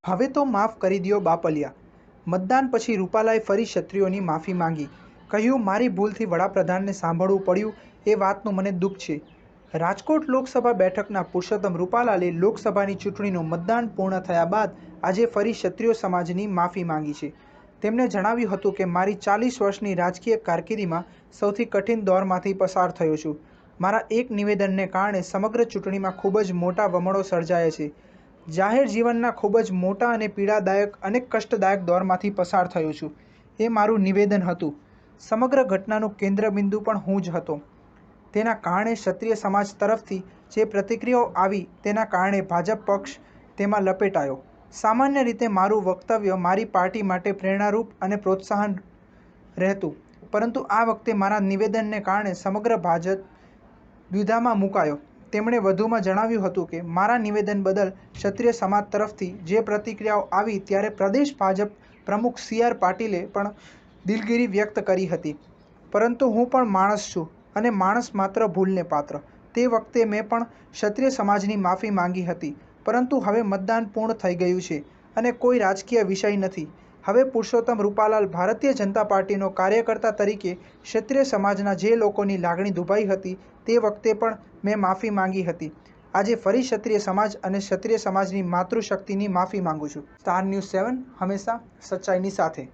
હવે તો માફ કરી દ્યો બાપલિયા. મતદાન પછી રૂપાલાએ ફરી ક્ષત્રિયોની માફી માંગી. કહ્યું, મારી ભૂલથી વડાપ્રધાનને સાંભળવું પડ્યું એ વાતનું મને દુઃખ છે. રાજકોટ લોકસભા બેઠકના પુરુષોત્તમ રૂપાલાએ લોકસભાની ચૂંટણીનું મતદાન પૂર્ણ થયા બાદ આજે ફરી ક્ષત્રિય સમાજની માફી માંગી છે. તેમણે જણાવ્યું હતું કે મારી 40 વર્ષની રાજકીય કારકિર્દીમાં સૌથી કઠિન દૌરમાંથી પસાર થયો છું. મારા એક નિવેદનને કારણે સમગ્ર ચૂંટણીમાં ખૂબ જ મોટા વમળો સર્જાયા છે. જાહેર જીવનના ખૂબ જ મોટા અને પીડાદાયક અને કષ્ટદાયક દૌરમાંથી પસાર થયો છું. એ મારું નિવેદન હતું. સમગ્ર ઘટનાનું કેન્દ્રબિંદુ પણ હું જ હતો. તેના કારણે ક્ષત્રિય સમાજ તરફથી જે પ્રતિક્રિયાઓ આવી તેના કારણે ભાજપ પક્ષ તેમાં લપેટાયો. સામાન્ય રીતે મારું વક્તવ્ય મારી પાર્ટી માટે પ્રેરણારૂપ અને પ્રોત્સાહન રહેતું, પરંતુ આ વખતે મારા નિવેદનને કારણે સમગ્ર ભાજપ દ્વિધામાં મુકાયો. તેમણે વધુમાં જણાવ્યું હતું કે મારા નિવેદન બદલ ક્ષત્રિય સમાજ તરફથી જે પ્રતિક્રિયાઓ આવી ત્યારે પ્રદેશ ભાજપ પ્રમુખ CR પાટીલે પણ દિલગીરી વ્યક્ત કરી હતી. પરંતુ હું પણ માણસ છું અને માણસ માત્ર ભૂલને પાત્ર. તે વખતે મેં પણ ક્ષત્રિય સમાજની માફી માંગી હતી, પરંતુ હવે મતદાન પૂર્ણ થઈ ગયું છે અને કોઈ રાજકીય વિષય નથી. હવે પુરુષોત્તમ રૂપાલા ભારતીય જનતા પાર્ટીનો કાર્યકર્તા તરીકે ક્ષત્રિય સમાજના જે લોકોની લાગણી દુભાઈ હતી તે વખતે પણ મેં માફી માંગી હતી. આજે ફરી ક્ષત્રિય સમાજ અને ક્ષત્રિય સમાજની માતૃશક્તિની માફી માંગુ છું. સ્ટાર ન્યૂઝ 7 હંમેશા સચ્ચાઈની સાથે.